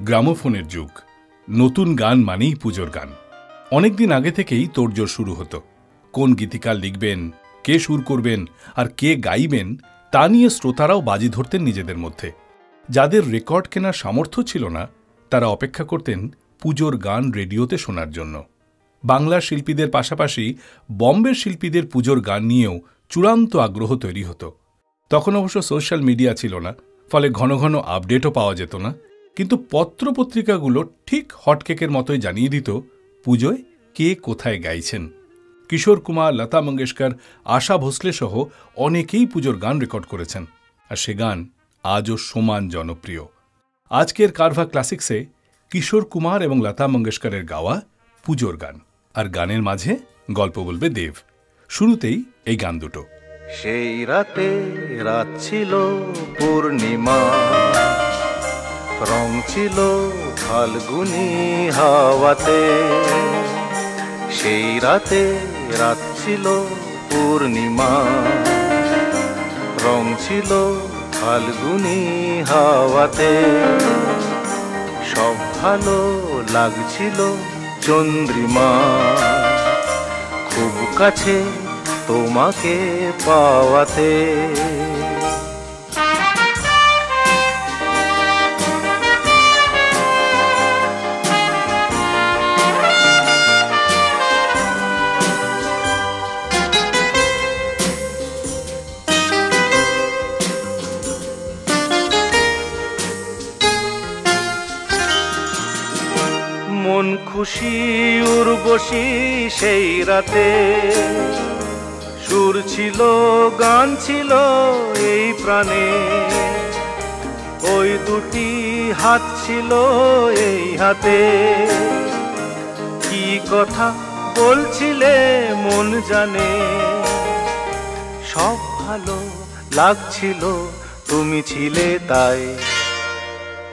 গ্রামোফোনের যুগ। নতুন গান মানেই পুজোর গান। অনেকদিন আগে থেকেই তোড়জোড় শুরু হতো। কোন গীতিকার লিখবেন, কে সুর করবেন আর কে গাইবেন তা নিয়ে শ্রোতারাও বাজি ধরতেন নিজেদের মধ্যে। যাদের রেকর্ড কেনার সামর্থ্য ছিল না তারা অপেক্ষা করতেন পুজোর গান রেডিওতে শোনার জন্য। বাংলার শিল্পীদের পাশাপাশি বম্বের শিল্পীদের পুজোর গান নিয়েও চূড়ান্ত আগ্রহ তৈরি হতো। তখন অবশ্য সোশ্যাল মিডিয়া ছিল না, ফলে ঘন ঘন আপডেটও পাওয়া যেত না, কিন্তু পত্রপত্রিকাগুলো ঠিক হটকেকের মতোই জানিয়ে দিত পুজোয় কে কোথায় গাইছেন। কিশোর কুমার, লতা মঙ্গেশকর, আশা ভোসলে সহ অনেকেই পুজোর গান রেকর্ড করেছেন, আর সে গান আজও সমান জনপ্রিয়। আজকের কারভা ক্লাসিক্সে কিশোর কুমার এবং লতা মঙ্গেশকরের গাওয়া পুজোর গান, আর গানের মাঝে গল্প বলবে দেব। শুরুতেই এই গান দুটো। সেই রাতে রাত ছিল পূর্ণিমা, রং ছিল ফাল্গুনি হাওয়াতে। সেই রাতে রাত ছিল পূর্ণিমা, রং ছিল ফাল্গুনি হাওয়াতে। সব ভালো লাগছিল চন্দ্রিমা, খুব কাছে তোমাকে পাওয়াতে। মন খুশি উর্বশী সেই রাতে, সুর ছিল গান ছিল এই প্রাণে। ওই দুটি হাত ছিল এই হাতে, কি কথা বলছিলে মন জানে। সব ভালো লাগছিল তুমি ছিলে তাই,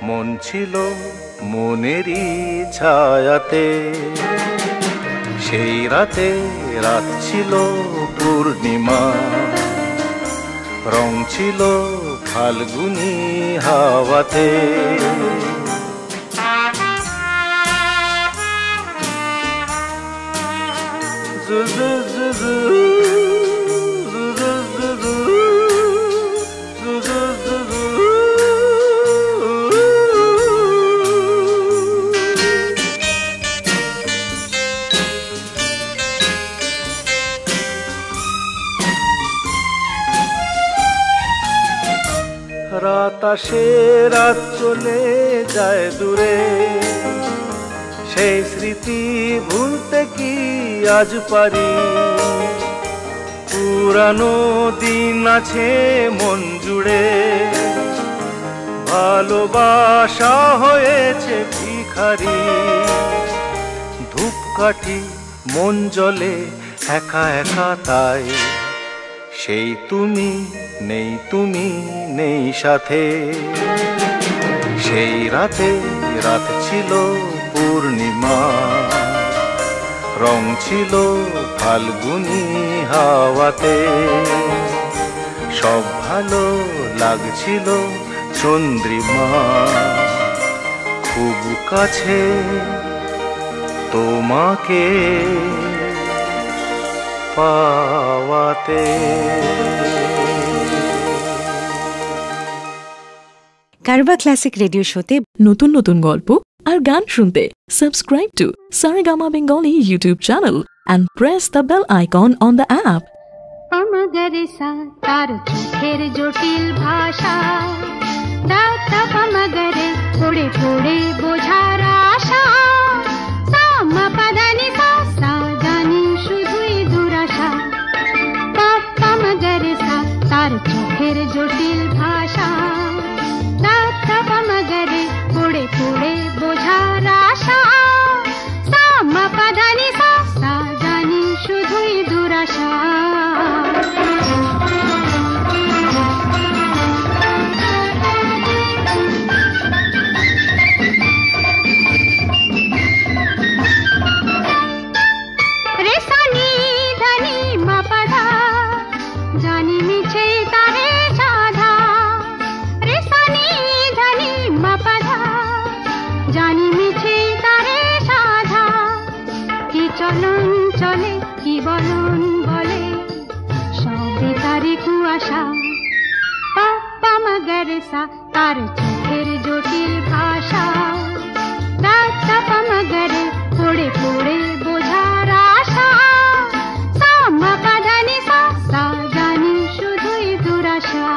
মন ছিল মনেরই ছায়াতে। সেই রাতে রাত ছিল পূর্ণিমা, রং ছিল ফাল্গুনি হাওয়াতে। রাত আসে রাত চলে যায় দূরে, সেই স্মৃতি ভুলতে কি আজ পারি। পুরানো দিন আছে মন জুড়ে, ভালোবাসা হয়েছে ভিখারি। ধূপকাঠি মন জ্বলে একা একা তাই, সেই তুমি নেই, তুমি নেই সাথে। সেই রাতে রাত ছিল পূর্ণিমা, রং ছিল ফাল্গুনি হাওয়াতে। সব ভালো লাগছিল চন্দ্রিমা, খুব কাছে তোমাকে পাওয়াতে। কারভা ক্লাসিক রেডিও শোতে নতুন নতুন গল্প আর গান শুনতে subscribe to Saregama Bengali YouTube channel and press the bell icon on the app. পমগরেসা তার চোখের জটিল ভাষা, দাতা পমগরে পড়ে পড়ে বোঝার আশা। সামা পাদানি সা জানি শুধুই দুরাশা। পমগরেসা তার চোখের জটিল ভাষা, দাতা পমগরে পড়ে পড়ে বোঝার আশা। সামা পাদানি সা জানি শুধুই দুরাশা। জানি মিছে তারে সাধা, গরেসা তার চোখের জটিল ভাষা মগরে পড়ে পড়ে বোঝার আশা সাম্মা পাধানি সা সা জানি শুধুই দুরাশা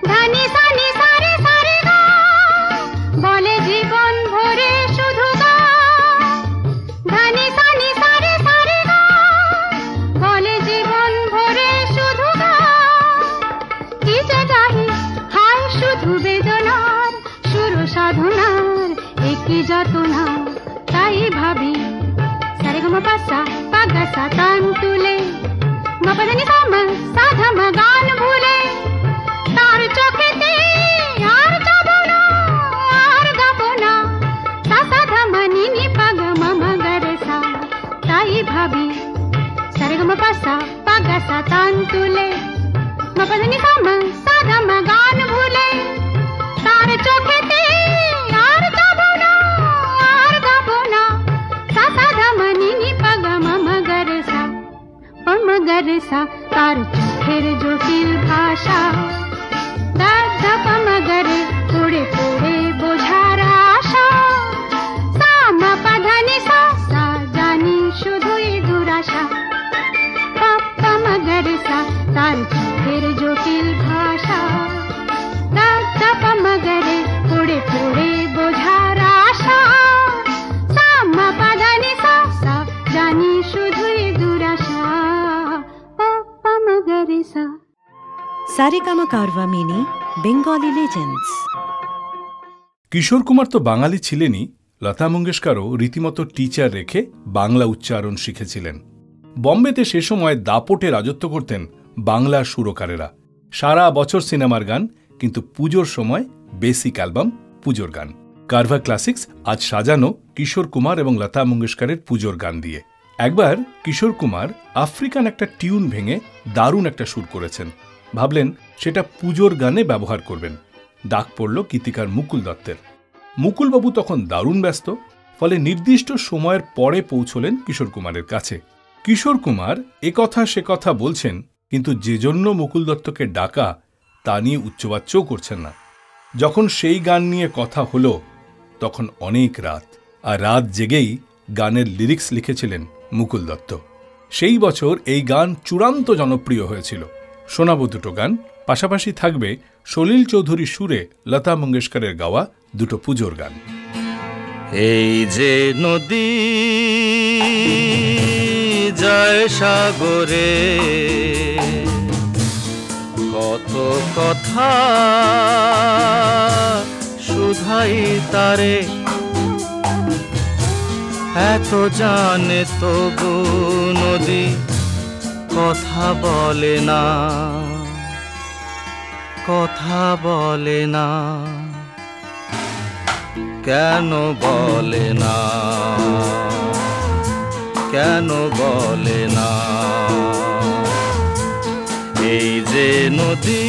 ধানি সানি সারে সারে গা বলে জীবন ভরে শুধু গা ধানি সানি সারে সারে গা বলে জীবন ভরে শুধু গা কি যে গাহি হায় শুধু বেদনার সুর সাধনার একই যাতনা তাই ভাবি সারে গা মা পাসা পাগা সা তান তুলে মা পাধানি সা মা সাধা মা গান ভুলে তার চোখেতে আর যাব না আর গাব না সা সাধা মা নি নি পাগা মা মা গরেসা তাই ভাবি সারে গা মা পাসা পাগা সা তান তুলে মা পাধানি সা মা সাধা মা গান ভুলে তার চোখেতে আর যাব না আর গাব না সা সাধা মা নি নি পাগা মা মা গরেসা ও মা গরেসা তার চোখের জটিল ভাষা মগরে পড়ে পড়ে বোঝার আশা সামা পাধানি সা সা জানি শুধুই দুরাশা পাপ্পা মগরে সা তার চোখের জটিল ভাষা মগরে পড়ে পড়ে বোঝার আশা সামা পাধানি সা সা জানি শুধুই দুরাশা পাপ্পা মগরে সা সারেগামা কারভা মিনি বেঙ্গলি লেজেন্ডস। কিশোর কুমার তো বাঙালি ছিলেনই, লতা মঙ্গেশকরও রীতিমতো টিচার রেখে বাংলা উচ্চারণ শিখেছিলেন। বম্বেতে সে সময় দাপটে রাজত্ব করতেন বাংলার সুরকারেরা। সারা বছর সিনেমার গান, কিন্তু পুজোর সময় বেসিক অ্যালবাম পুজোর গান। কারভা ক্লাসিক্স আজ সাজানো কিশোর কুমার এবং লতা মঙ্গেশকরের পুজোর গান দিয়ে। একবার কিশোর কুমার আফ্রিকান একটা টিউন ভেঙে দারুণ একটা সুর করেছেন। ভাবলেন সেটা পুজোর গানে ব্যবহার করবেন। ডাক পড়ল গীতিকার মুকুল দত্তের। মুকুলবাবু তখন দারুণ ব্যস্ত, ফলে নির্দিষ্ট সময়ের পরে পৌঁছলেন কিশোর কুমারের কাছে। কিশোর কুমার একথা সে কথা বলছেন, কিন্তু যে জন্য মুকুল দত্তকে ডাকা তা নিয়ে উচ্চবাচ্যও করছেন না। যখন সেই গান নিয়ে কথা হলো তখন অনেক রাত, আর রাত জেগেই গানের লিরিক্স লিখেছিলেন মুকুল দত্ত। সেই বছর এই গান চূড়ান্ত জনপ্রিয় হয়েছিল। শোনাবো দুটো গান, পাশাপাশি থাকবে সলিল চৌধুরী সুরে লতা মঙ্গেশকরের গাওয়া দুটো পুজোর গান। এই যে নদী যায় সাগরে, কত কথা শুধাই তারে, এত জানে তবু নদী কথা বলে না, কথা বলে না, কেন বলে না, কেন বলে না। এই যে নদী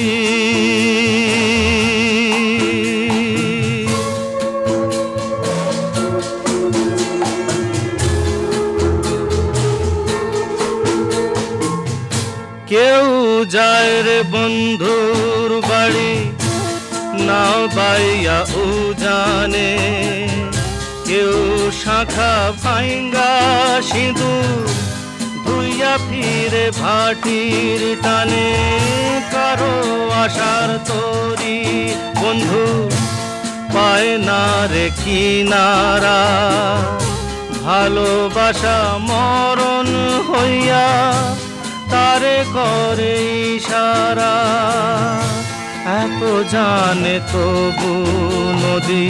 কেউ যায় রে বন্ধুর বাড়ি নাও বাইয়া উজানে, কেউ শাখা ভাঙ্গা সিঁদুর ধুইয়া ফিরে ভাটির টানে, কারো আশার তরি বন্ধু পায় না রে কিনারা, ভালোবাসা মরণ হইয়া তারে করে ইশারা, এত জানে তবু নদী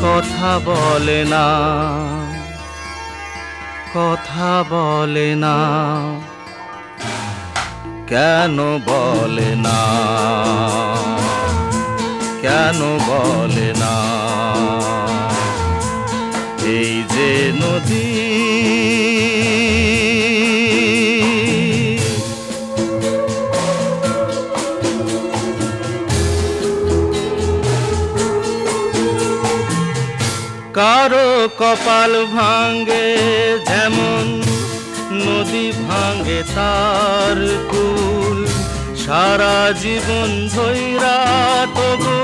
কথা বলে না, কথা বলে না, কেন বলে না, কেন বলে না। এই যে নদী কারো কপাল ভাঙে যেমন নদী ভাঙে তার কুল, সারা জীবন ধইরা তবু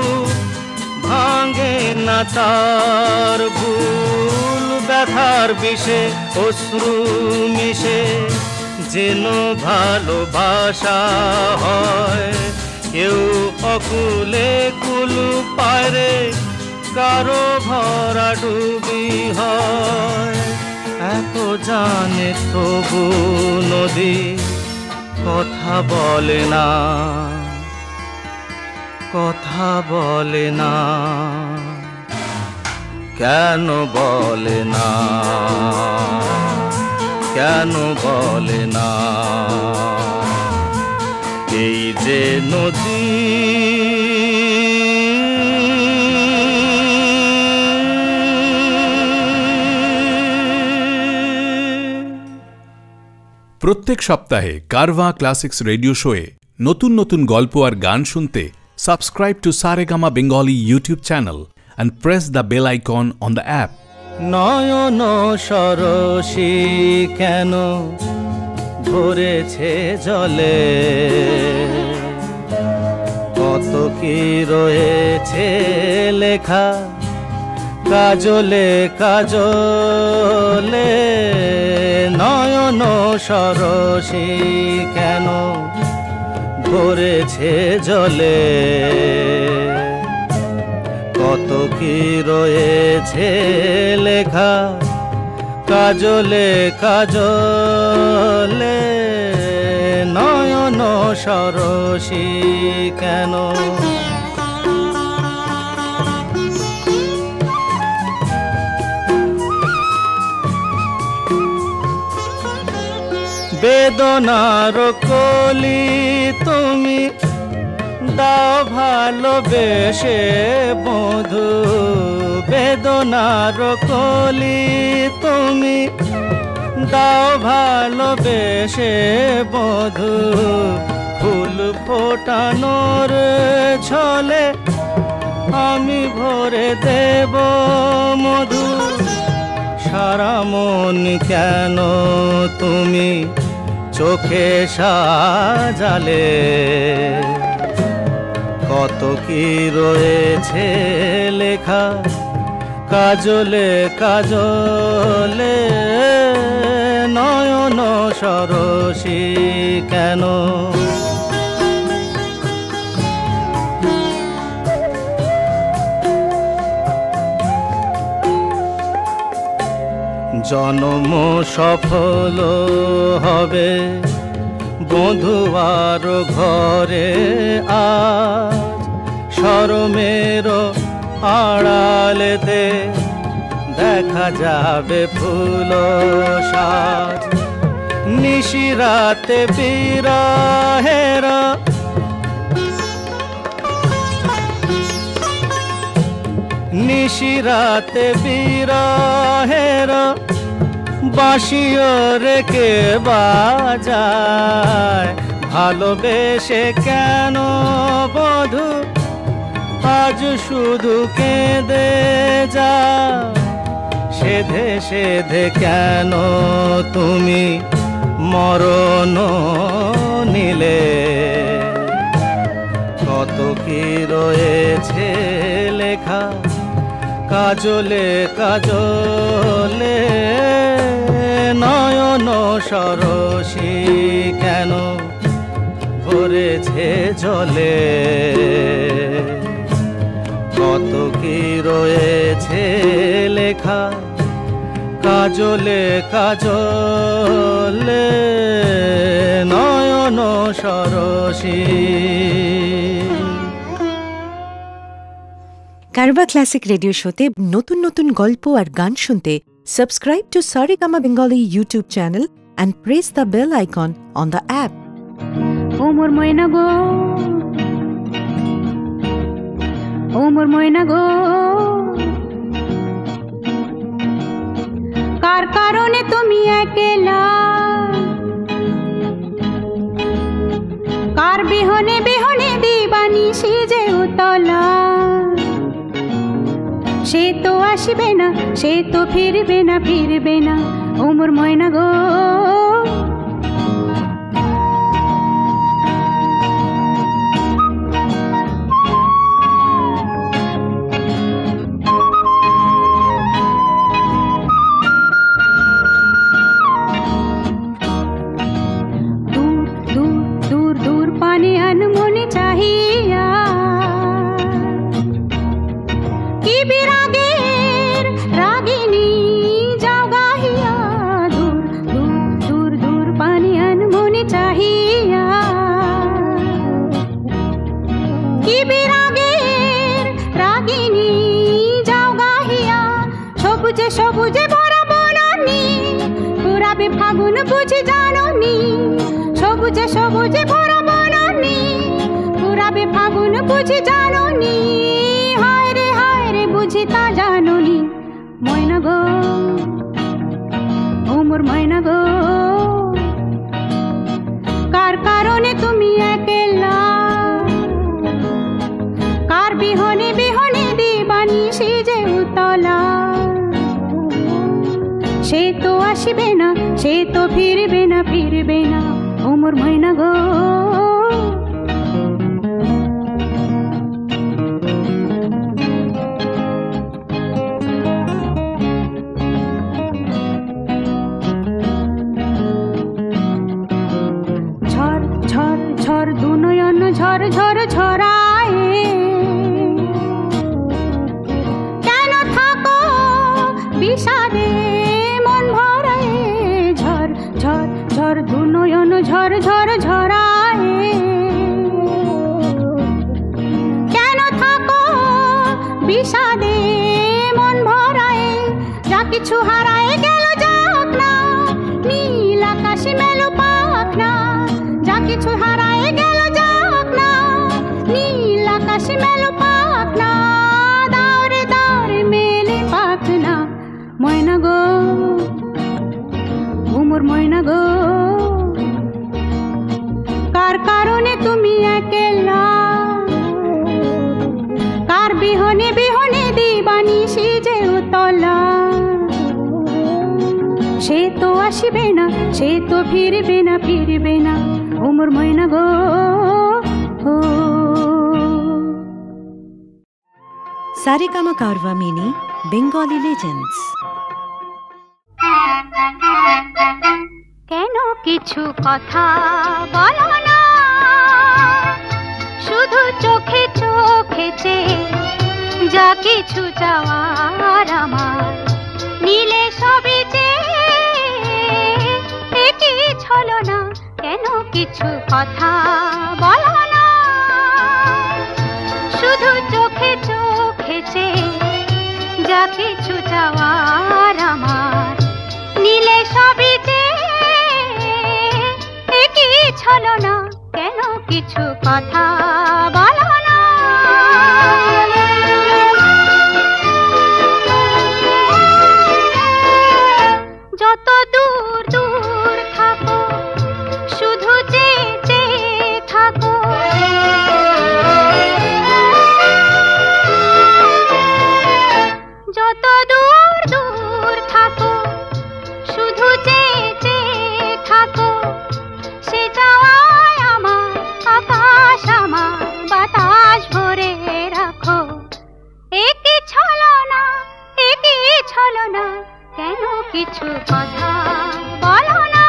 ভাঙে না তার ভুল। ব্যথার বিষে অশ্রু মিশে যেন ভালোবাসা হয়, কেউ অকুলে কুল পায় রে, কারো ভরা ডুবি হয়। এত জানে তবু নদী কথা বলে না, কথা বলে না, কেন বলে না, কেন বলে না? এই যে নদী প্রত্যেক সপ্তাহে কারভা ক্লাসিক্স রেডিও শোয়ে নতুন নতুন গল্প আর গান শুনতে subscribe to Saregama Bengali YouTube channel and press the bell icon on the app. নয়ন সরসী কেন ভরেছে জলে, কত কি রয়েছে লেখা কাজলে কাজলে। নয়ন সরসী কেন ভরেছে জলে, কত কি রয়েছে লেখা কাজলে কাজলে। নয়ন সরসী কেন বেদনার কলি তুমি দাও ভালোবেসে বধু, বেদনার কলি তুমি দাও ভালোবেসে বধু। ফুল ফোটানোর ছলে আমি ভরে দেব মধু। সারা মন কেন তুমি চোখে সাজালে, কত কি রয়েছে লেখা কাজলে কাজলে। নয়ন সরসী কেন জন্ম সফল হবে বধুয়ার ঘরে আজ, শরমের আড়ালেতে দেখা যাবে ফুল সাজ। নিশিরাতে বিরহের নিশিরাতে বিরহের বাঁশিও রেখে বাজায়। ভালোবেসে কেন বধু আজ শুধু কেঁদে যা, সেধে সেধে কেন তুমি মরণ নিলে। কত কি রয়েছে লেখা কাজলে কাজলে। নয়ন সরসী কেন ভরেছে জলে, কত কি রয়েছে লেখা কাজলে কাজলে। নয়ন সরসী। কারভা ক্লাসিক রেডিও শোতে নতুন নতুন গল্প আর গান শুনতে subscribe to Saregama Bengali YouTube channel and press the bell icon on the app. ও মোর ময়না গো, ও মোর ময়না গো, কার কারণে তুমি একলা, কার বিহনে বিহনে দিবানিশি যে উতলা। সে তো আসবে না, সে তো ফিরবে না, ফিরবে না ও মোর ময়না গো। সবুজে ভরা বনানি পুরাবে ফাগুন বুঝি জাননি, সবুজে সবুজে ভরা বনানি পুরাবে ফাগুন বুঝি জাননি। হায় রে বুঝি তা জাননি ময়না গো, ও মোর ময়না গো। কার কারণে তুমি একলা, কার বিহনে বিহনে দিবানি সিজে উতলা। সে তো আসবে না, সে তো ফিরবে না, ফিরবে না ও মোর ময়না গো। ঝড় ঝড় ঝড় দু নয়ন ঝড় ঝড় ঝরায়, কেন থাকো বিষাদে ঝড় দু নয়ন ঝড় ঝড় ঝরায়, কেন থাকো বিষাদে মন ভরায়। যা কিছু হারায় গেল যাক না, নীল আকাশে মেলো পাক না। যা কিছু হারায় গেল যাক না, নীল আকাশে মেলো পাক না। দাওরে দাওরে মেলে পাক না ময়না গো, ও মোর ময়না গো। কার কারণে তুমি একলা, কার বিহনে বিহনে দিবানি সিজে উতলা। সে তো আসবে না, সে তো ফিরবে না, ফিরবে না ও মোর ময়না গো। Saregama Carvaan mini Bengali legends. কেন কিছু কথা বলো না, শুধু চোখে চোখে চেয়ে যা কিছু চাওয়ার আমার নীলে সবই চেয়ে কি ছলো না। কেন কিছু কথা বলো না, শুধু চোখে চোখে চেয়ে যা কিছু চাওয়ার আমার নীলে সবই চেয়ে কি ছলো না। কেন কিছু কথা বলো না। যত দূর দূর থাকো শুধু চেয়ে চেয়ে থাকো, যত দূর দূর থাকো শুধু চেয়ে চেয়ে থাকো। সে চাওয়ায় আমার আকাশ আমার বাতাস ভরে রাখো। একই ছলো না, একই ছলো না। কেন কিছু কথা বলো না।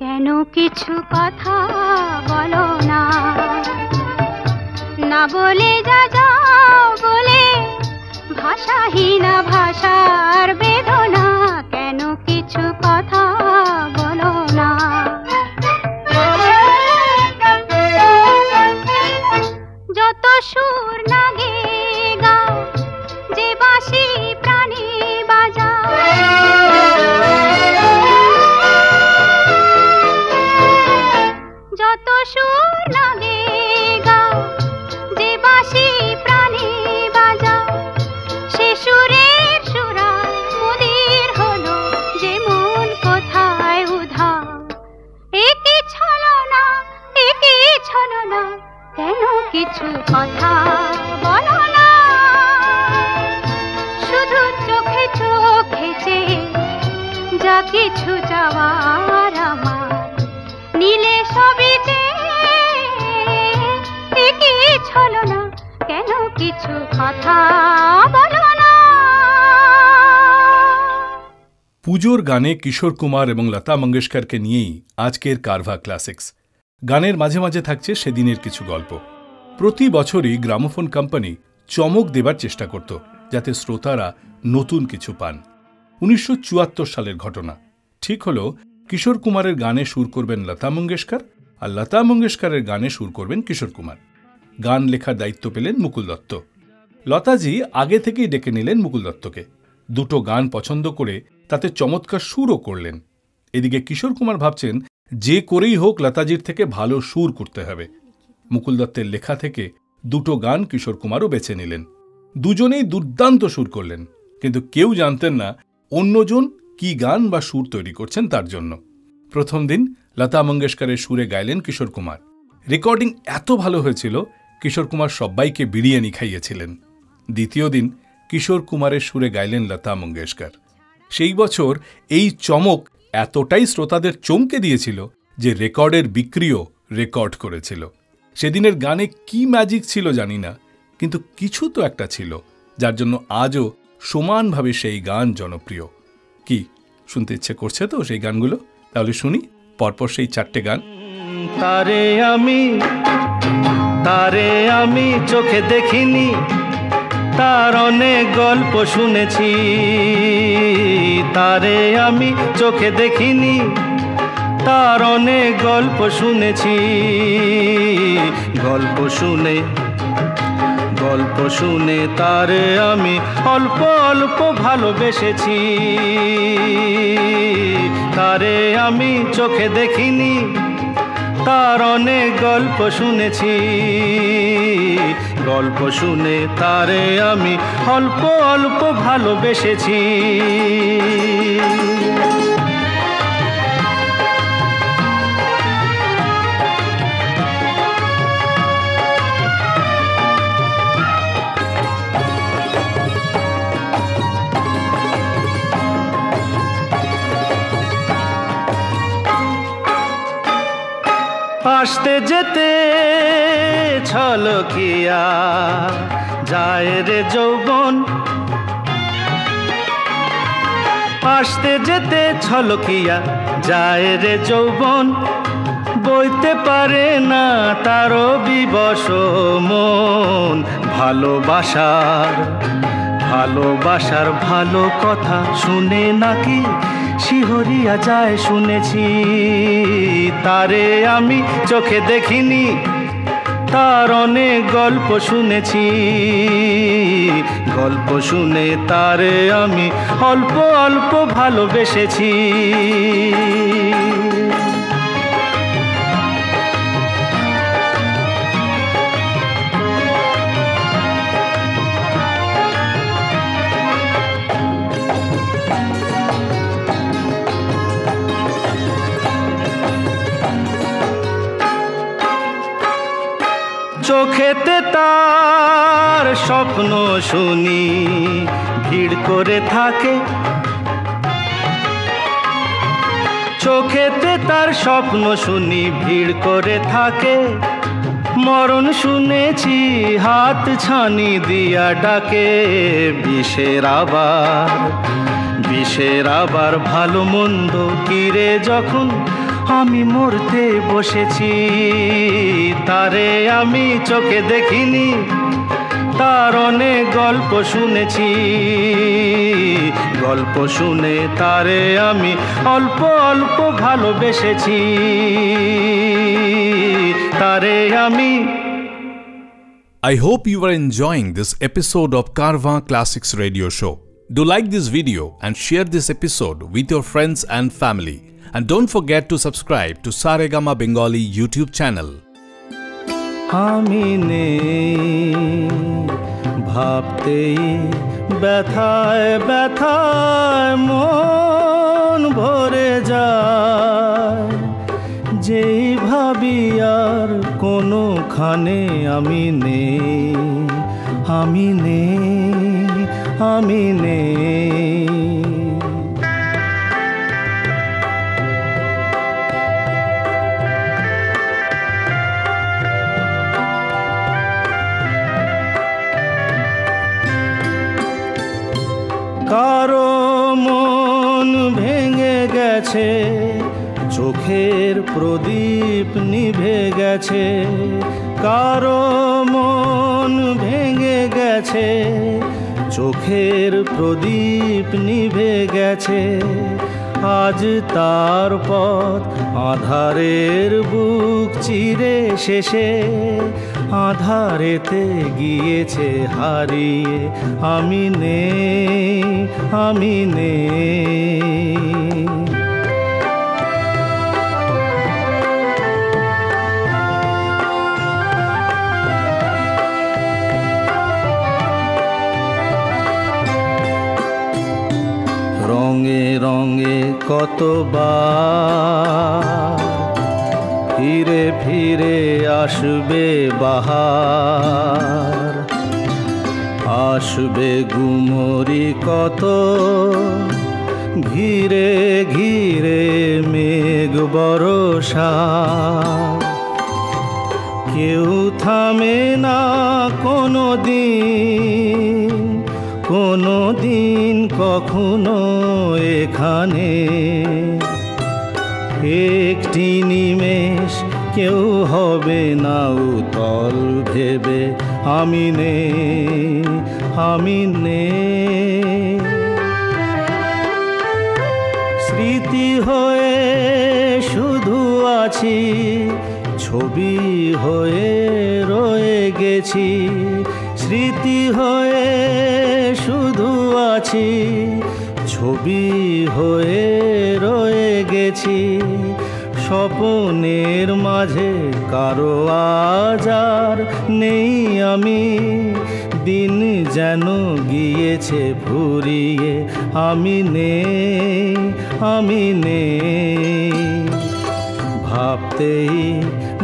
কেন কিছু কথা বলো না, না বলে যা যাও বলে ভাষাহীনা ভাষার বেদনা। কেন কিছু কথা বলো না। যত সুর নাগে গাও যে বাঁশি প্রাণী বাজাও, যত সুর নাগে গাও যে বাঁশি প্রাণী বাজাও। সে সুরের সুরা কিছু যাওয়ার আমার নীলে সবই যে কি ছলো না কেন কিছু কথা বলো না। পুজোর গানে কিশোর কুমার এবং লতা মঙ্গেশকরকে নিয়েই আজকের কারভা ক্লাসিক্স। গানের মাঝে মাঝে থাকছে সেদিনের কিছু গল্প। প্রতি বছরই গ্রামোফোন কোম্পানি চমক দেবার চেষ্টা করত যাতে শ্রোতারা নতুন কিছু পান। 1974 সালের ঘটনা। ঠিক হল কিশোর কুমারের গানে সুর করবেন লতা মঙ্গেশকর আর লতা মঙ্গেশকরের গানে সুর করবেন কিশোর কুমার। গান লেখার দায়িত্ব পেলেন মুকুল দত্ত। লতাজি আগে থেকেই ডেকে নিলেন মুকুল দত্তকে। দুটো গান পছন্দ করে তাতে চমৎকার সুরও করলেন। এদিকে কিশোর কুমার ভাবছেন যে করেই হোক লতাজির থেকে ভালো সুর করতে হবে। মুকুল দত্তের লেখা থেকে দুটো গান কিশোর কুমারও বেছে নিলেন। দুজনেই দুর্দান্ত সুর করলেন, কিন্তু কেউ জানতেন না অন্যজন কি গান বা সুর তৈরি করছেন তার জন্য। প্রথম দিন লতা মঙ্গেশকরের সুরে গাইলেন কিশোর কুমার। রেকর্ডিং এত ভালো হয়েছিল কিশোর কুমার সবাইকে বিরিয়ানি খাইয়েছিলেন। দ্বিতীয় দিন কিশোর কুমারের সুরে গাইলেন লতা মঙ্গেশকর। সেই বছর এই চমক এতটাই শ্রোতাদের চমকে দিয়েছিল যে রেকর্ডের বিক্রিও রেকর্ড করেছিল। সেদিনের গানে কি ম্যাজিক ছিল জানি না, কিন্তু কিছু তো একটা ছিল যার জন্য আজও সমানভাবে সেই গান জনপ্রিয়। কি শুনতে ইচ্ছে করছে তো সেই গানগুলো? তাহলে শুনি পরপর সেই চারটে গান। তারে আমি চোখে দেখিনি, তার অনেক গল্প শুনেছি। তারে আমি চোখে দেখিনি, তার অনেক গল্প শুনেছি। গল্প শুনে তারে আমি অল্প অল্প ভালোবেসেছি। তারে আমি চোখে দেখিনি, তার অনেক গল্প শুনেছি। গল্প শুনে তারে আমি অল্প অল্প ভালোবেসেছি। আসতে যেতে ছলকিয়া যায় রে যৌবন, আসতে যেতে ছলকিয়া যায় রে যৌবন। বইতে পারে না তারও বিবশ মন। ভালোবাসার ভালো কথা শুনে নাকি শিহরিয়া যায় শুনেছি। তারে আমি চোখে দেখিনি, তার অনেক গল্প শুনেছি। গল্প শুনে তারে আমি অল্প অল্প ভালোবেসেছি। চোখেতে তার স্বপ্ন শুনি ভিড় করে থাকে। চোখেতে তার স্বপ্ন শুনি ভিড় করে থাকে। মরণ শুনেছি হাত ছানি দিয়া ডাকে। বিষের আবার ভালো মন্দ কিরে যখন আমি মরতে বসেছি। তারে আমি চোখে দেখিনি, তার অনেক গল্প শুনেছি। গল্প শুনে তারে আমি অল্প অল্প ভালোবেসেছি। তারে আমি I hope you are enjoying this episode of Carva Classics Radio Show. Do like this video and share this episode with your friends and family. And don't forget to subscribe to Saregama Bengali YouTube channel. আমি নেই ভাবতেই ব্যথায় ব্যথায় মন ভরে যায়। যেই ভাবি আর কোনোখানে আমি নেই। মন ভেঙে গেছে, চোখের প্রদীপ নিভে গেছে। কারো মন ভেঙে গেছে, চোখের প্রদীপ নিভে গেছে। আজ তার পথ আধারের বুক চিরে শেষে, আধারেতে গিয়েছে হারিয়ে। আমি নেই, আমি নেই। রঙে রঙে কতবার ফিরে ফিরে আসবে বাহার, আসবে গুমরি কত ঘিরে ঘিরে মেঘ বরষা। কেউ থামে না কোনো দিন, কোনো দিন কখনো এখানে। একটি নিমেষ কেউ হবে না উতল ভেবে। আমি নেই, আমি নেই। স্মৃতি হয়ে শুধু আছি, ছবি হয়ে রয়ে গেছি। স্মৃতি হয়ে শুধু আছি, ছবি হয়ে রয়ে গেছি। স্বপ্নের মাঝে কারো আজ আর নেই আমি, দিন যেন গিয়েছে ফুরিয়ে। আমি নেই, আমি নেই। ভাবতেই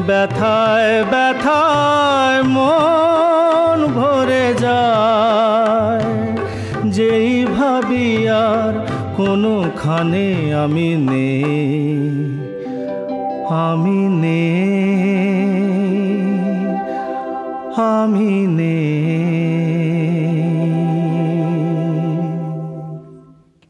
ব্যথায় ব্যথায় মন ভরে যায়, যেই ভাবি আর কোনোখানে আমি নেই, আমি নেই, আমি নেই।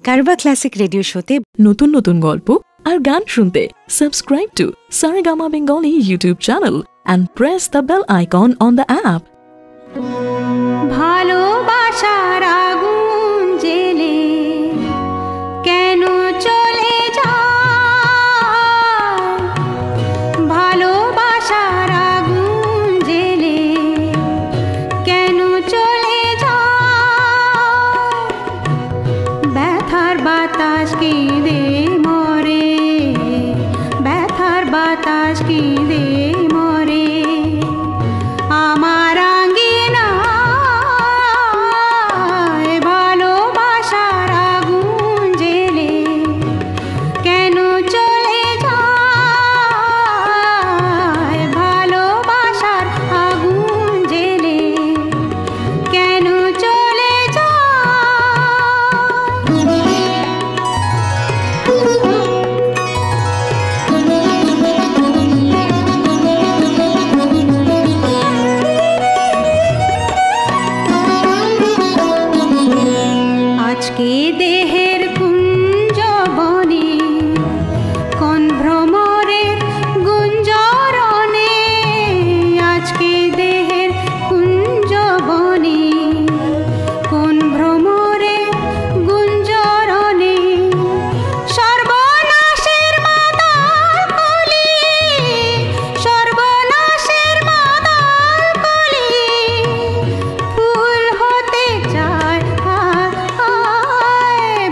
কারবা ক্লাসিক রেডিও শোতে নতুন নতুন গল্প আর গান শুনতে subscribe to Saregama Bengali YouTube channel and press the bell icon on the app. ভালোবাসার আগুন জেলে কেন চলে যায়, ভালোবাসার আগুন জেলে কেন চলে যায়। ব্যথার বাতাস কেঁদে মরে, ব্যথার বাতাস কেঁদে মরে। আমার আঙ্গিনায় ভালোবাসার আগুন জেলে কেন চলে যায়, ভালোবাসার আগুন জেলে কেন চলে আজকে দেহের কুঞ্জবনে কোন ভ্রমরের গুঞ্জরণে, আজকে দেহের কুঞ্জবনে কোন ভ্রমরের গুঞ্জরণে। সর্বনাশের মাতাল কলি, সর্বনাশের মাতাল কলি ফুল হতে চায়।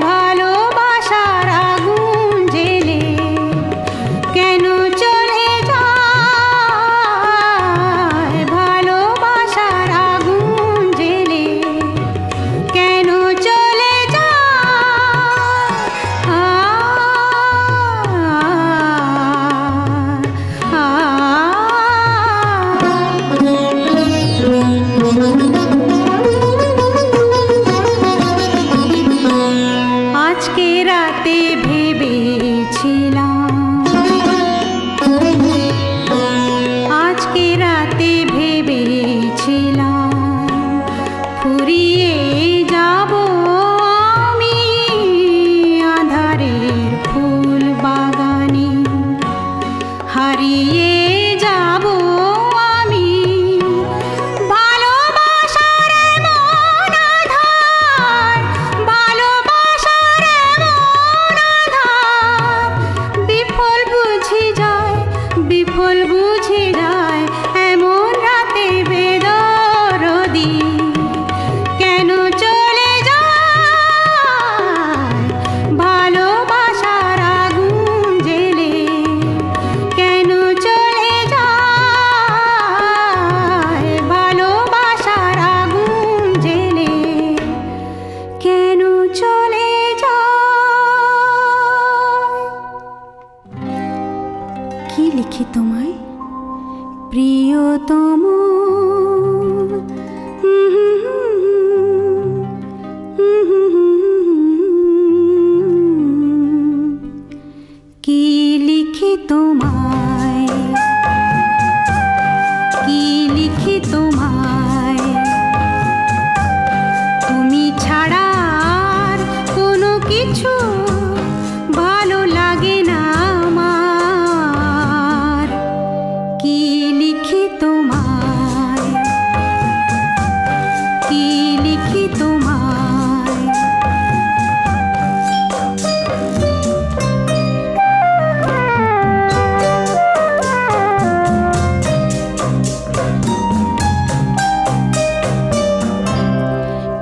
ভালোবাসার আগুন জেলে কেন চলে যায়, ভালোবাসার আগুন জেলে কেন চলে যায়। আজকে রাতে ভেবেছিলাম, আজকে রাতে ভেবেছিলাম ফুরিয়ে যাব আমি, কিছু ভালো লাগে না আমার। কি লিখি তোমায়, কি লিখি তোমায়।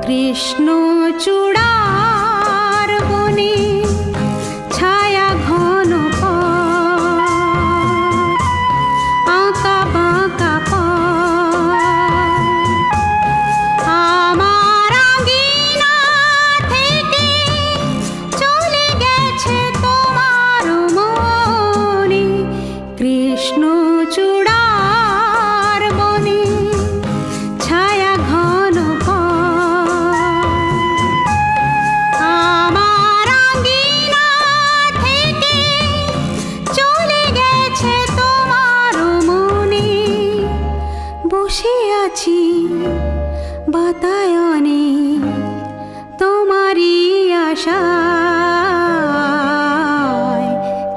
কৃষ্ণ চূড়ার বনে ছায়া ঘন পথ, আঁকা বাঁকা পথ, আমার আঙিনা থেকে চলে গেছে তোমার মনে। কৃষ্ণ চূড়ার বনে ছায়া ঘন আমার আঙিনা থেকে চলে গেছে তোমার মনে। বসে আছি বাতায়নে তোমারই আশায়।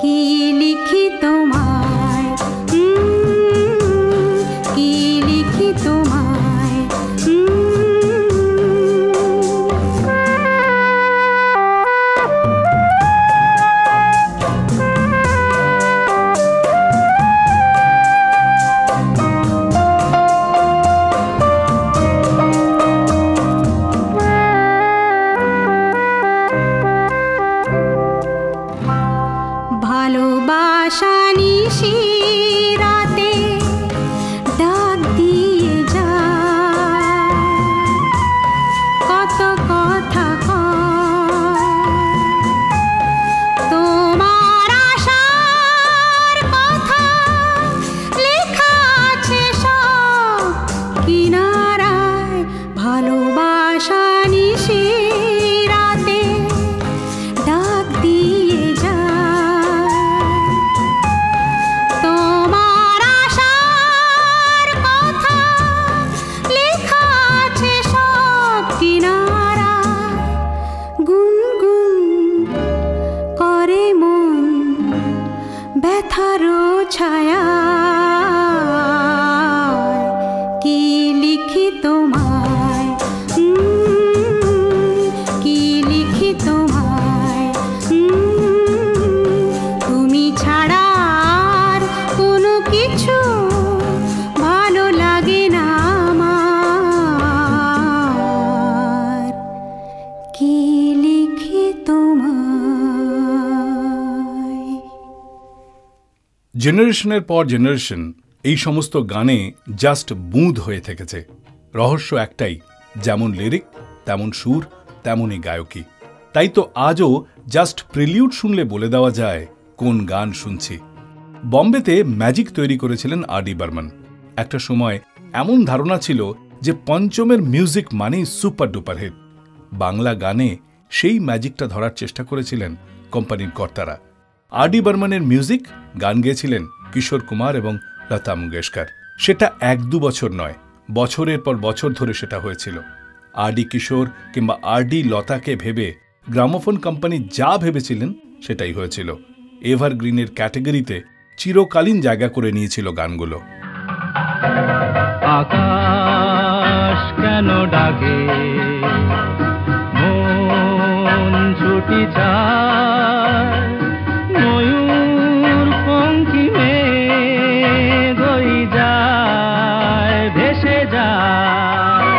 কি লিখি তোমায়, কি লিখি তোমায়। ভালোবাসা নিশি রাতে ডাক দিয়ে যায়, কত কথা কয়। তোমার আশার কথা লেখা আছে সব কিনারায়। ভালোবাসা নিশি রাতে ডাক দিয়ে যায়, তোমার আশার কথা লেখা আছে সব কিনারায়। গুনগুন করে মন ব্যথার ছায়া। কি লিখি তোমায়, কি লিখি তোমায়। তুমি ছাড়া আর কোনো কিছু ভালো লাগে না আমার। কি লিখি তোমায়। জেনারেশনের পর জেনারেশন এই সমস্ত গানে জাস্ট বুঁদ হয়ে থেকেছে। রহস্য একটাই, যেমন লিরিক তেমন সুর তেমনই গায়কী। তাই তো আজও জাস্ট প্রিলিউড শুনলে বলে দেওয়া যায় কোন গান শুনছি। বম্বেতে ম্যাজিক তৈরি করেছিলেন আর.ডি. বর্মন। একটা সময় এমন ধারণা ছিল যে পঞ্চমের মিউজিক মানেই সুপার ডুপার হিট। বাংলা গানে সেই ম্যাজিকটা ধরার চেষ্টা করেছিলেন কোম্পানির কর্তারা। আর.ডি. বর্মনের মিউজিক গান গেয়েছিলেন কিশোর কুমার এবং লতা মঙ্গেশকর। সেটা 1-2 বছর নয়, বছরের পর বছর ধরে সেটা হয়েছিল। আর.ডি. কিশোর কিংবা আর.ডি. লতাকে ভেবে গ্রামোফোন কোম্পানি যা ভেবেছিলেন সেটাই হয়েছিল। এভারগ্রিনের ক্যাটাগরিতে চিরকালীন জায়গা করে নিয়েছিল গানগুলো। আকাশ কেন ডাকে, মন ছুটি যায়, ময়ূর পঙ্খী মেঘ হই যায়, ভেসে যায়।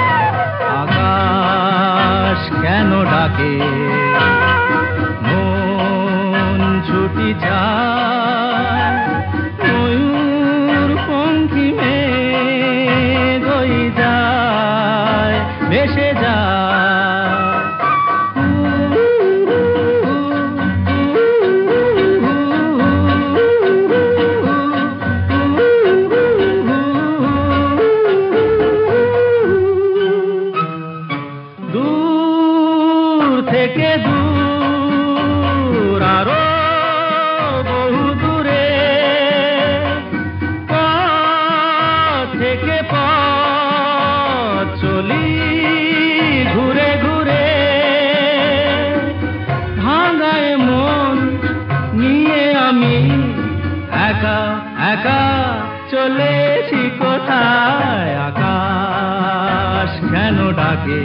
আকাশ কেন ডাকে, মন ছুটি যায়, ময়ূর পঙ্খী মেঘ হই যায়, ভেসে যায়। ভাঙায় মন নিয়ে আমি একা একা চলেছি কোথায় আকাশ কেন ডাকে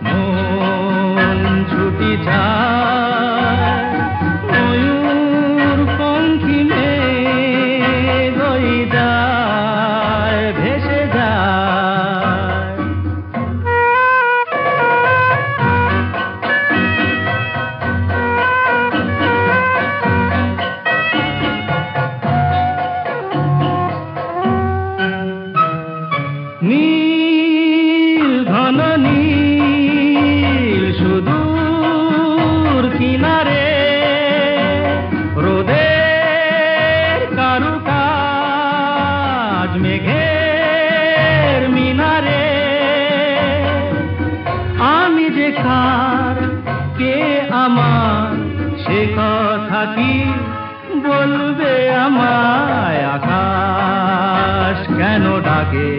মন ছুটি যায় ময়ূর পঙ্খী মেঘ হয়ে যায় ভেসে যায় নীল ঘন নীল সুদূর কিনারে রোদের কারুকাজ মেঘের মিনারে আমি যে কার কে আমার সে কথা কি বলবে আমায় আকাশ কেন ডাকে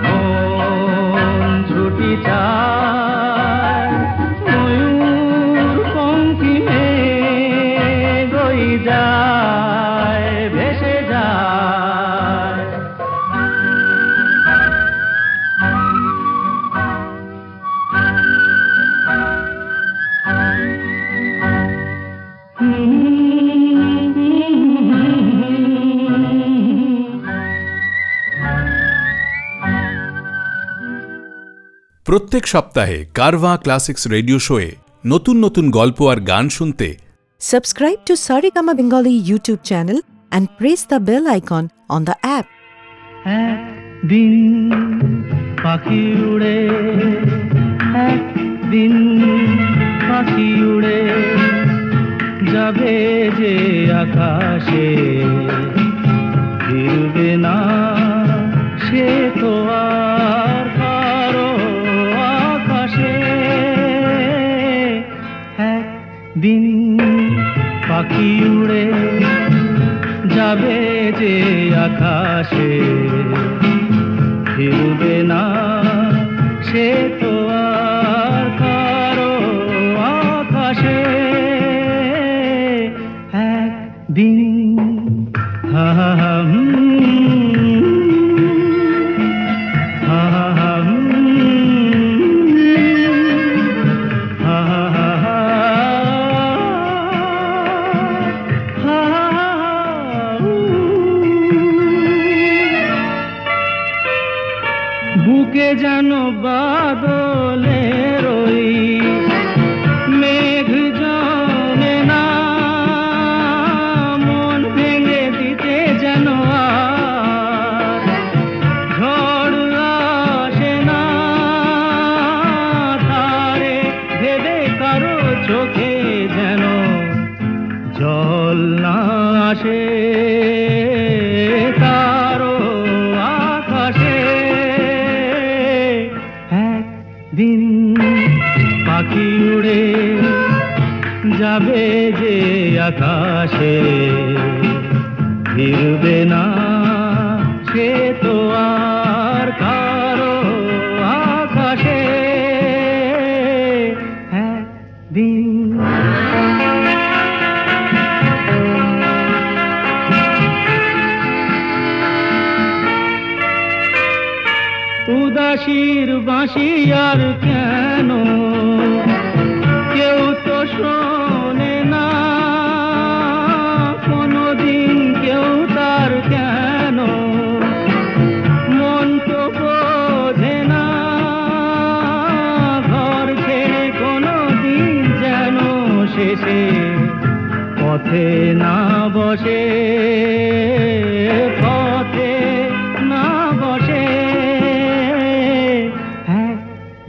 মন ছুটি চায় ময়ূর পঙ্খী মেঘ হয়ে যায় ভেসে যায় প্রত্যেক সপ্তাহে কারভা ক্লাসিক্স রেডিও শোয়ে নতুন নতুন গল্প আর গান শুনতে Subscribe to Saregama Bengali YouTube channel and press the bell icon on the app. একদিন পাখি উড়ে একদিন পাখি উড়ে যাবে যে আকাশে ফিরবে না সে তো আর কারো আকাশে একদিন পাখি উড়ে যাবে যে আকাশে ফিরবে না সে তো আর কারো আকাশে একদিন হা হা হা হা হা বুকে যেন বাদলের ওই মেঘ জমে না মন ভেঙে দিতে যেন আর ঝড় আসে না তারে ভেবে কারো চোখে যেন জল না আসে কারো আকাশে একদিন পাখি উড়ে যাবে যে আকাশে ফিরবে না সে তো আর কারো আকাশে একদিন উদাসীর বাঁশি আর কেন কেউ তো শোনে না কোনদিন কেউ তার কেন মন তো বোঝে না ঘর ছেড়ে কোনদিন যেন শেষে পথে না বসে পথে না বসে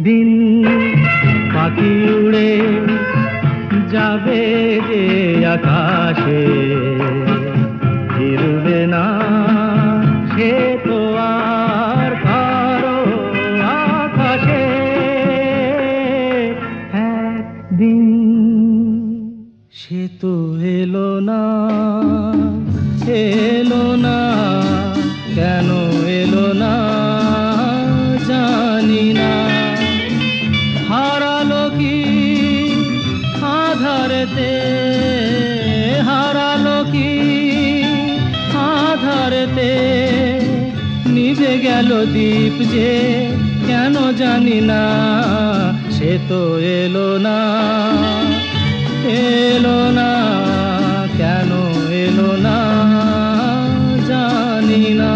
দিন পাখি উড়ে যাবে যে আকাশে ফিরবে না সে তো আর কারো আকাশে একদিন সে তো এলো না কেন এলো না জানি না হারালো কি আধারেতে হারালো কি আধারেতে নিভে গেল দীপ যে কেন জানি না সে তো এলো না এলো না কেন এলো না জানি না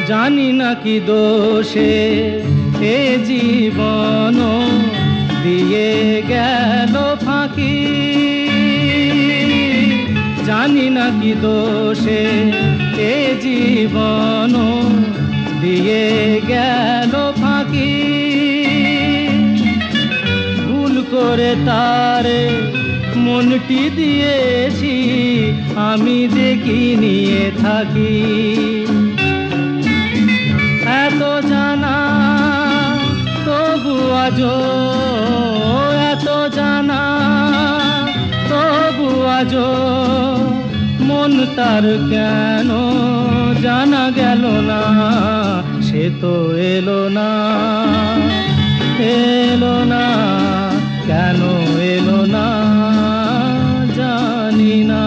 জানি না কি দোষে এ জীবন দিয়ে গেল ফাঁকি জানি না কি দোষে এ জীবন দিয়ে গেল ফাঁকি ভুল করে তারে মনটি দিয়েছি আমি দেখি নিয়ে থাকি এত জানা তবু আজো এত জানা তবু আজো মন তার কেন জানা গেল না সে তো এলো না এলো না কেন এলো না জানি না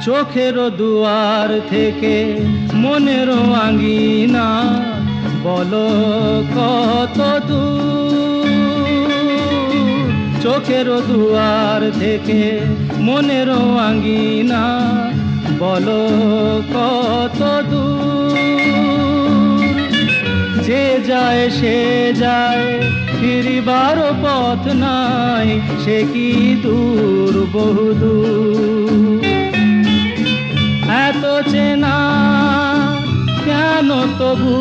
চোখের দুয়ার থেকে মনের আঙ্গিনা বলো কত দূর চোখের দুয়ার থেকে মনের আঙ্গিনা বলো কত দূর যে যায় সে যায় ফিরিবার পথ নাই সে কি দূর বহুদূর এত চেনা কেন তবু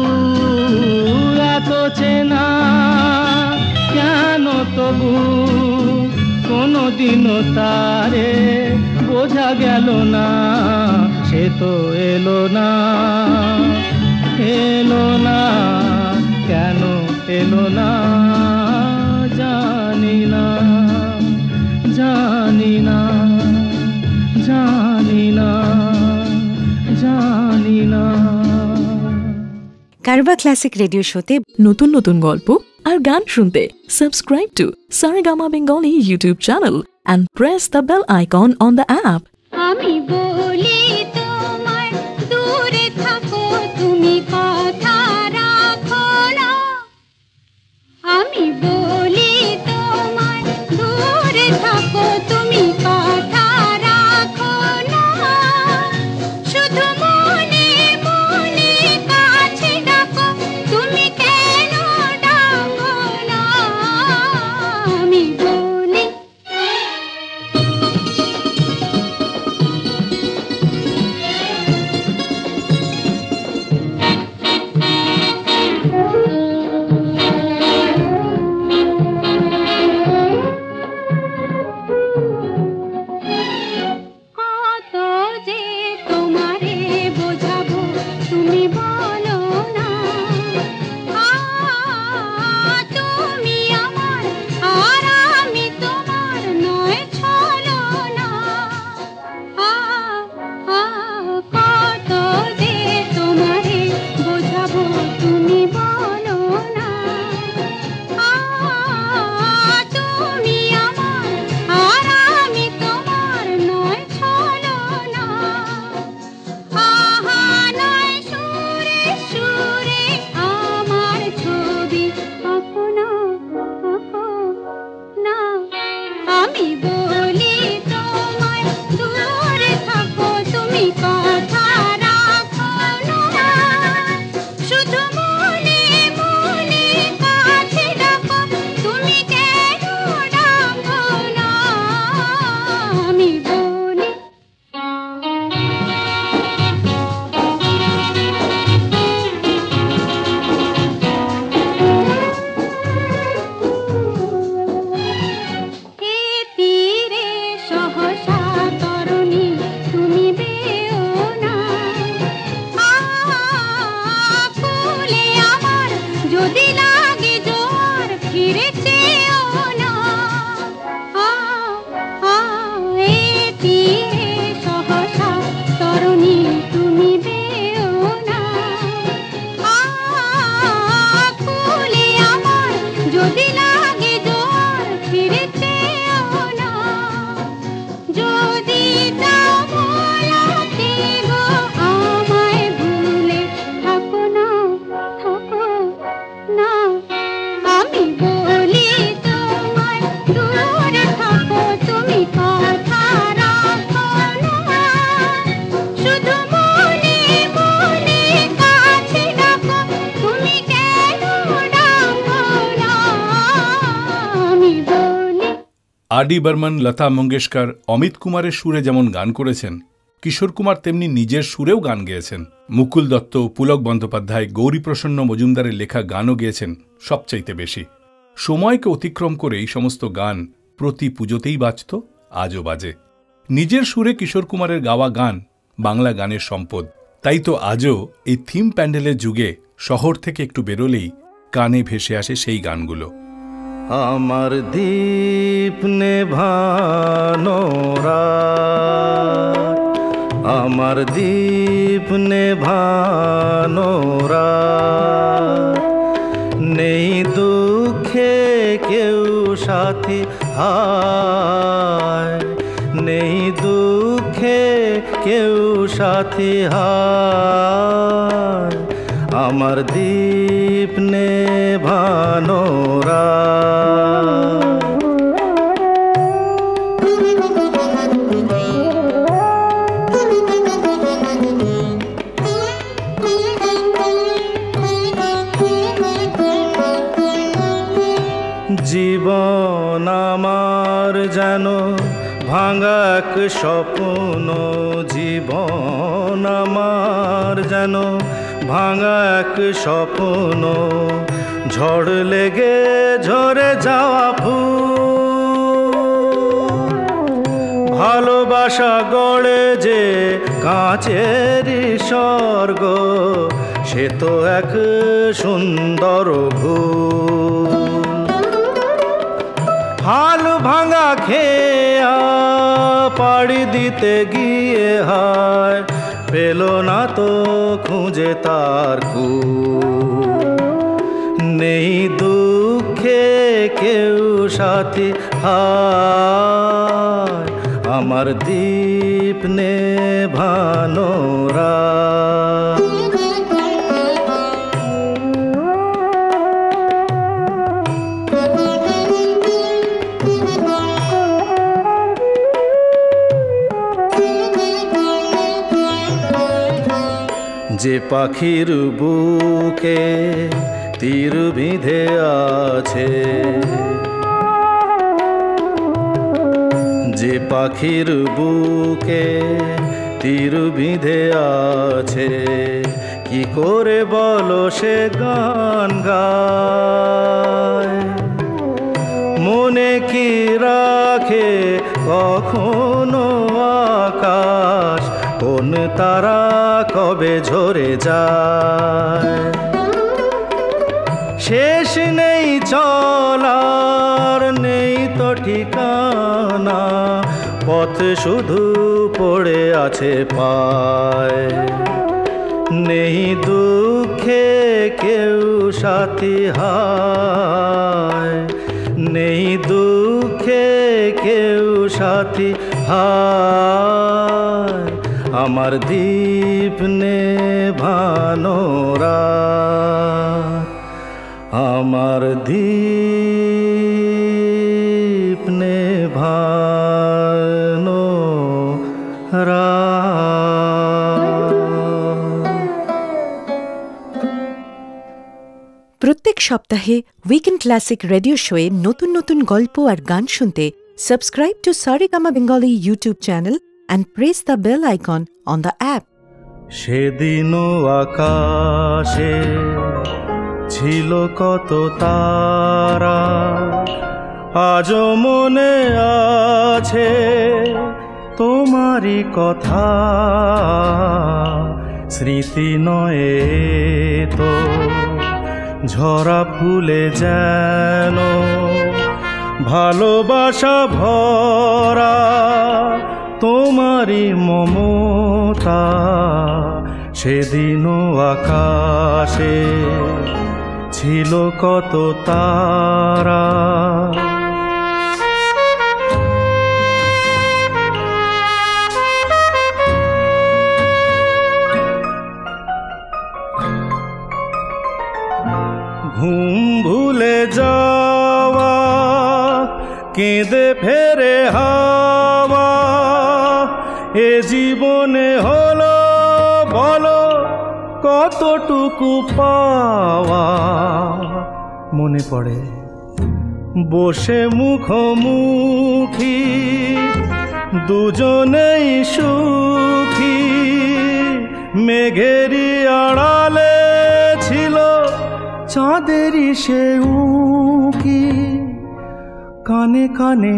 এত চেনা কেন তবু কোনদিনও তারে বোঝা গেল না সে তো এলো না এলো না কেন এলো না জানি না জানি না জানি না জানি না কারবা ক্লাসিক রেডিও শোতে নতুন নতুন গল্প আর গান শুনতে subscribe to Saregama Bengali YouTube channel and press the bell icon on the app. আমি বলি তোমায় দূরে থাকো তুমি কথা রাখো না আমি বলি তোমায় দূরে থাকো তুমি কথা রাখো না শুধু মনে মনে কাছে ডাকো তুমি কেন ডাকো না আমি বলি আর.ডি. বর্মন, লতা মঙ্গেশকর, অমিত কুমারের সুরে যেমন গান করেছেন, কিশোর কুমার তেমনি নিজের সুরেও গান গেয়েছেন। মুকুল দত্ত, পুলক বন্দ্যোপাধ্যায়, গৌরীপ্রসন্ন মজুমদারের লেখা গানও গেয়েছেন সবচাইতে বেশি। সময়কে অতিক্রম করে এই সমস্ত গান প্রতি পুজোতেই বাজত, আজও বাজে। নিজের সুরে কিশোর কুমারের গাওয়া গান বাংলা গানের সম্পদ। তাই তো আজও এই থিম প্যান্ডেলের যুগে শহর থেকে একটু বেরোলেই কানে ভেসে আসে সেই গানগুলো। আমার দীপ নেভানো রাত, আমার দীপ নেভানো রাত, নেই দুঃখে কেউ সাথী, হায় নেই দুঃখে কেউ সাথী, হায় আমার দীপ নেভানো রাত। জীবন আমার যেন ভাঙা এক স্বপ্ন, জীবন আমার যেন ভাঙা এক স্বপ্ন, ঝড় লেগে ঝরে যাওয়া ফুল, ভালোবাসা গড়ে যে কাঁচের স্বর্গ, সে তো এক সুন্দর ভুল। হাল ভাঙা খেয়া পাড়ি দিতে গিয়ে হায় পেল না তো খুঁজে তার কুল, নেই দুঃখে কেউ সাথী, হায় আমার দীপ নেভানো রাত। যে পাখির বুকে তীর বিঁধে আছে, যে পাখির বুকে তীর বিঁধে আছে, কি করে বলো সে গান গায়, মনে কি রাখে কখনো আকাশ, কোন তারা কবে ঝরে যায়, শেষ নেই চলার নেই তো ঠিকানা, পথ শুধু পড়ে আছে পায়, নেই দুঃখে কেউ সাথী, হায় নেই দুঃখে কেউ সাথী, হায় আমার দীপ নেভানো রাত, আমার দীপ নেভানো রাত। প্রত্যেক সপ্তাহে উইকেন্ড ক্লাসিক রেডিও শোয়ে নতুন নতুন গল্প আর গান শুনতে subscribe to Saregama Bengali YouTube channel and press the bell icon on the app. সেদিনও আকাশে ছিল কত তারা, আজও মনে আছে তোমারই কথা, স্মৃতি নয় তো ঝরা ফুলে যেন ভালোবাসা ভরা, তোমারই মমতা সেদিনও আকাশে ছিল কত তারা। ঘুম ভুলে যাওয়া কেঁদে ফেরে হাওয়া, এ জীবনে হলো বলো কতটুকু পাওয়া, মনে পড়ে বসে মুখোমুখি দুজনেই সুখী। মেঘেরই আড়ালে ছিল চাঁদেরই সে উঁকি। কানে কানে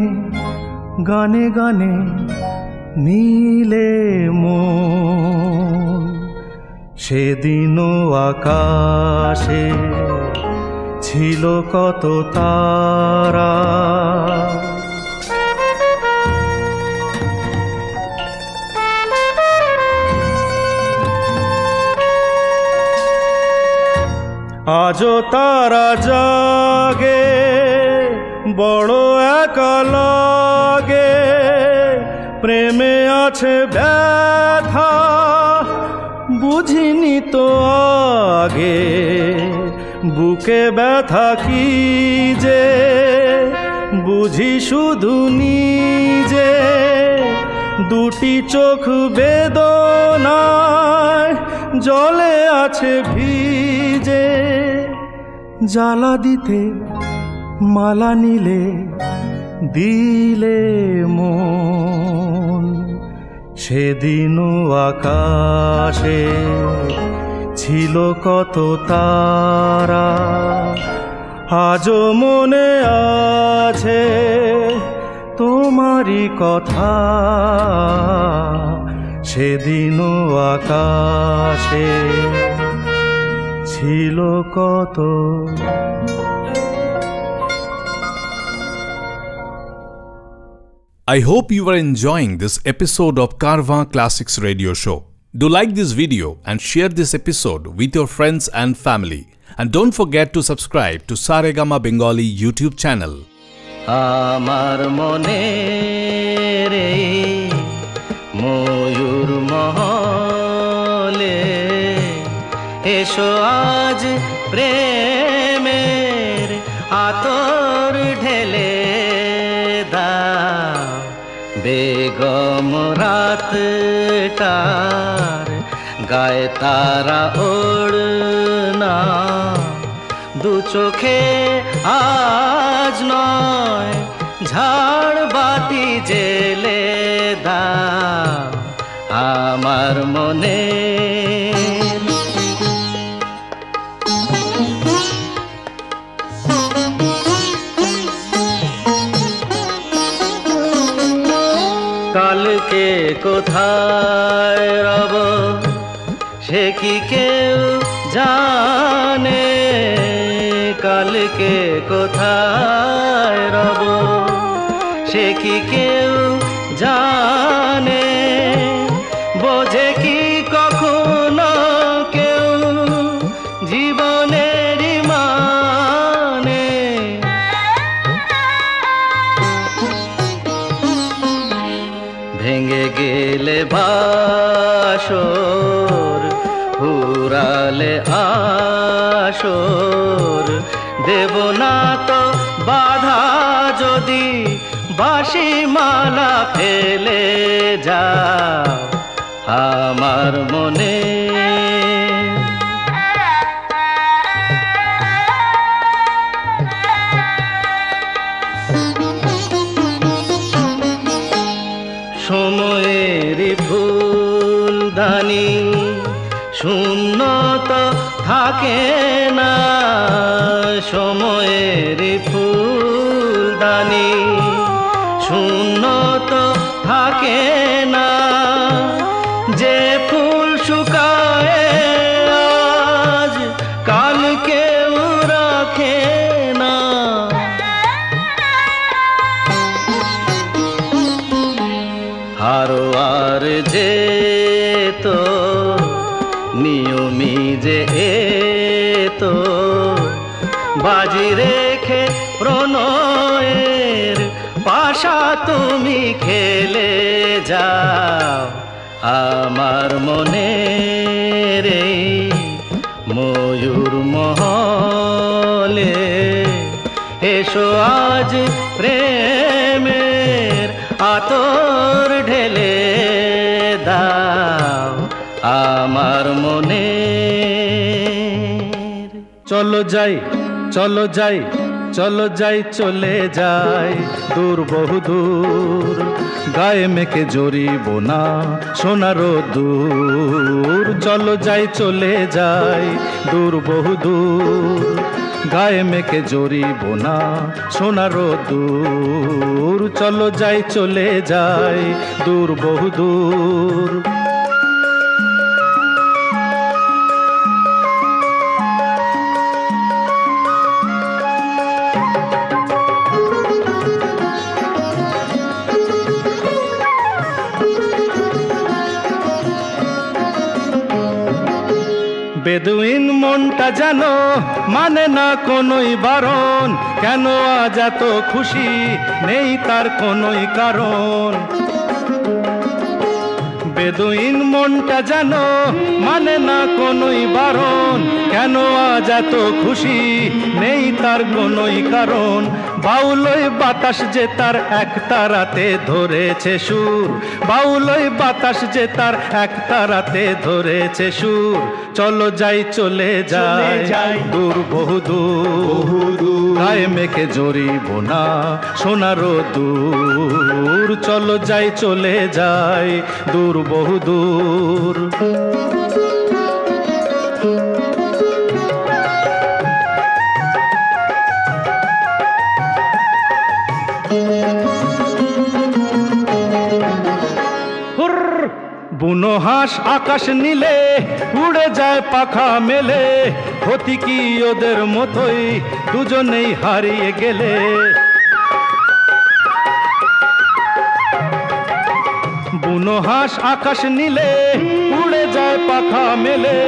গানে গানে নীলে মন। সেদিনও আকাশে ছিল কত তারা। আজও তারা জাগে বড় একা লাগে। প্রেমে আছে ব্যথা বুঝিনি তো আগে। বুকে ব্যথা কি যে বুঝি শুধু নিজে। দুটি চোখ বেদনায় জলে আছে ভিজে। জ্বালা দিতে মালা নিলে দিলে মন। সেদিনও আকাশে ছিল কত তারা। আজও মনে আছে তোমারই কথা। সেদিনও আকাশে ছিল কত। I hope you are enjoying this episode of Carvaan Classics Radio Show. Do like this video and share this episode with your friends and family. And don't forget to subscribe to Saregama Bengali YouTube channel. আমার মনে রে ময়ূর মহলে এসো আজ প্রেমের আতর ঢেলে দাও। বেগম রাতটার গায়ে তারা ওড়না। দু চোখে আজ নয় ঝাড় বাতি জেলে দাও আমার মনে। কালকে কোথায় রব সে কি কেউ জানে। কালকে কোথায় রব সে কি কেউ জানে। বোঝে কি কখনো কেউ জীবনের মানে। ভেঙে গেলে বাসর ফুরালে আসর। দেব না তো বাধা যদি বাঁশি মালা ফেলে যাও আমার মনে। সময়েরই ফুলদানি শূন্য তো থাকে না। সময়েরই ফুলদানি শূন্য তো থাকে না। যে ফুল শুকায় আজ কাল কেউ রাখে না। হারোয়ার যে তো নিয়মি যে তো বাজি রেখে প্রণয়ের পাশা তুমি খেলে যাও আমার মনে রে ময়ূর মহলে। এসো আজ প্রেমের আতর ঢেলে দাও আমার মনে। চলো যাই চলো যাই চলো যাই চলে যাই দূর বহু দূর, গায়ে মেখে জড়িব না সোনার দূর। চলো যাই চলে যাই দূর বহু দূর, গায়ে মেখে জড়িব না সোনার দূর। চলো যাই চলে যাই দূর বহু দূর। বেদুইন মনটা জানো মানে না কোনোই বারণ, কেন আজ এত খুশি নেই তার কোনোই কারণ। বেদুইন মনটা জানো মানে না কোনোই বারণ, কেন আজ এত খুশি নেই তার কোনোই কারণ। বাউলই বাতাস যে তার এক তারাতে ধরেছে সুর, বাউলই বাতাস যে তার এক তারাতে ধরেছে সুর। চলো যাই চলে যাই দূর বহু দূর, গায়ে মেখে জড়িব না সোনার দূর। চলো যাই চলে যাই দূর বহু দূর। বুনো হাঁস আকাশ নীলে উড়ে যায় পাখা মেলে, ক্ষতি কি ওদের মতোই দুজনেই হারিয়ে গেলে। বুনো হাঁস আকাশ নীলে উড়ে যায় পাখা মেলে,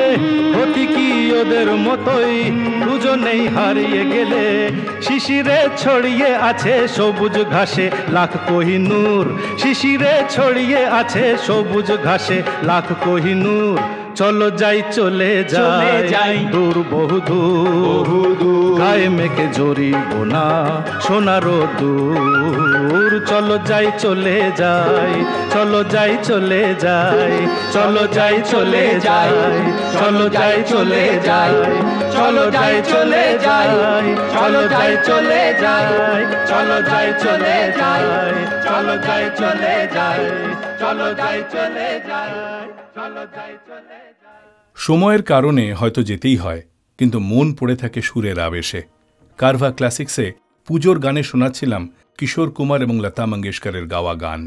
ক্ষতি কি ওদের মতোই দুজনেই হারিয়ে গেলে। শিশিরে ছড়িয়ে আছে সবুজ ঘাসে লাখ কোহিনূর, শিশিরে ছড়িয়ে আছে সবুজ ঘাসে লাখ কোহিনূর। চলো যাই চলে যাই দূর বহু দূর, গায়ে মেখে জড়িব না সোনার দূর। চলো যাই চলে যাই, চলো যাই চলে যাই, চলো যাই চলে যাই, চলো যাই চলে যাই, চলো যাই চলে যাই, চলো যাই চলে যাই, চলো যাই চলে যাই, চলো যাই চলে যাই, চলো যাই চলে যাই, চলো যাই চলে যাই। সময়ের কারণে হয়তো যেতেই হয়, কিন্তু মন পড়ে থাকে সুরের আবেশে। কারভা ক্লাসিক্সে পুজোর গানে শোনাচ্ছিলাম কিশোর কুমার এবং লতা মঙ্গেশকরের গাওয়া গান।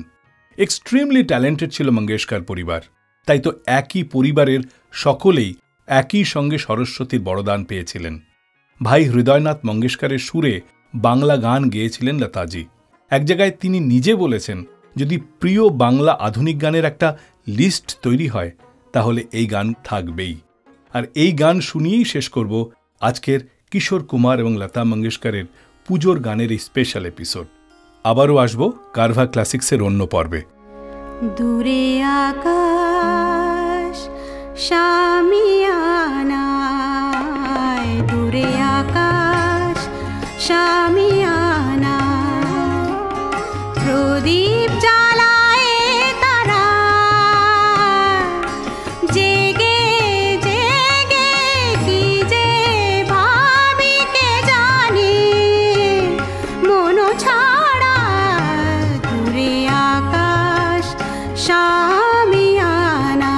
এক্সট্রিমলি ট্যালেন্টেড ছিল মঙ্গেশকর পরিবার, তাই তো একই পরিবারের সকলেই একই সঙ্গে সরস্বতীর বরদান পেয়েছিলেন। ভাই হৃদয়নাথ মঙ্গেশকরের সুরে বাংলা গান গেয়েছিলেন লতাজি। এক জায়গায় তিনি নিজে বলেছেন, যদি প্রিয় বাংলা আধুনিক গানের একটা লিস্ট তৈরি হয় তাহলে এই গান থাকবেই। আর এই গান শুনিয়েই শেষ করব আজকের কিশোর কুমার এবং লতা মঙ্গেশকরের পুজোর গানের এই স্পেশাল এপিসোড। আবারও আসব কারভা ক্লাসিক্সের অন্য পর্বে। দূরে আকাশ শামিয়ানায়, দূরে আকাশ শামিয়ানায়, প্রদীপ জ্বালায় তারা জেগে জেগে কি যে ভাবি কে জানে মন ছাড়া। দূরে আকাশ শামিয়ানা,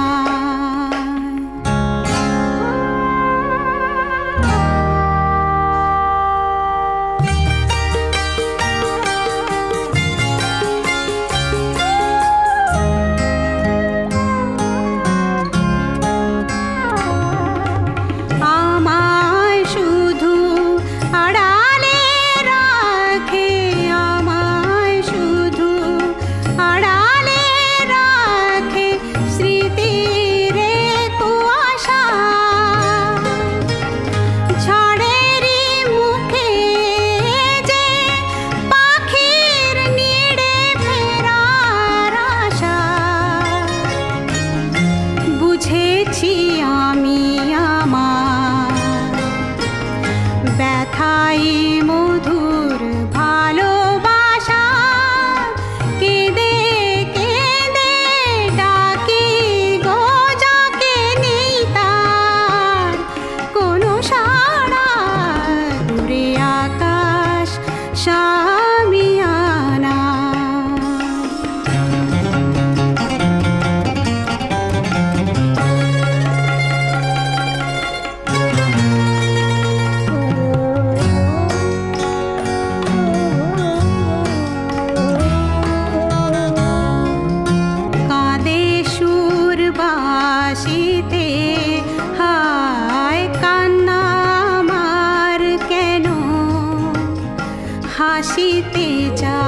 ভাসিতে চায়।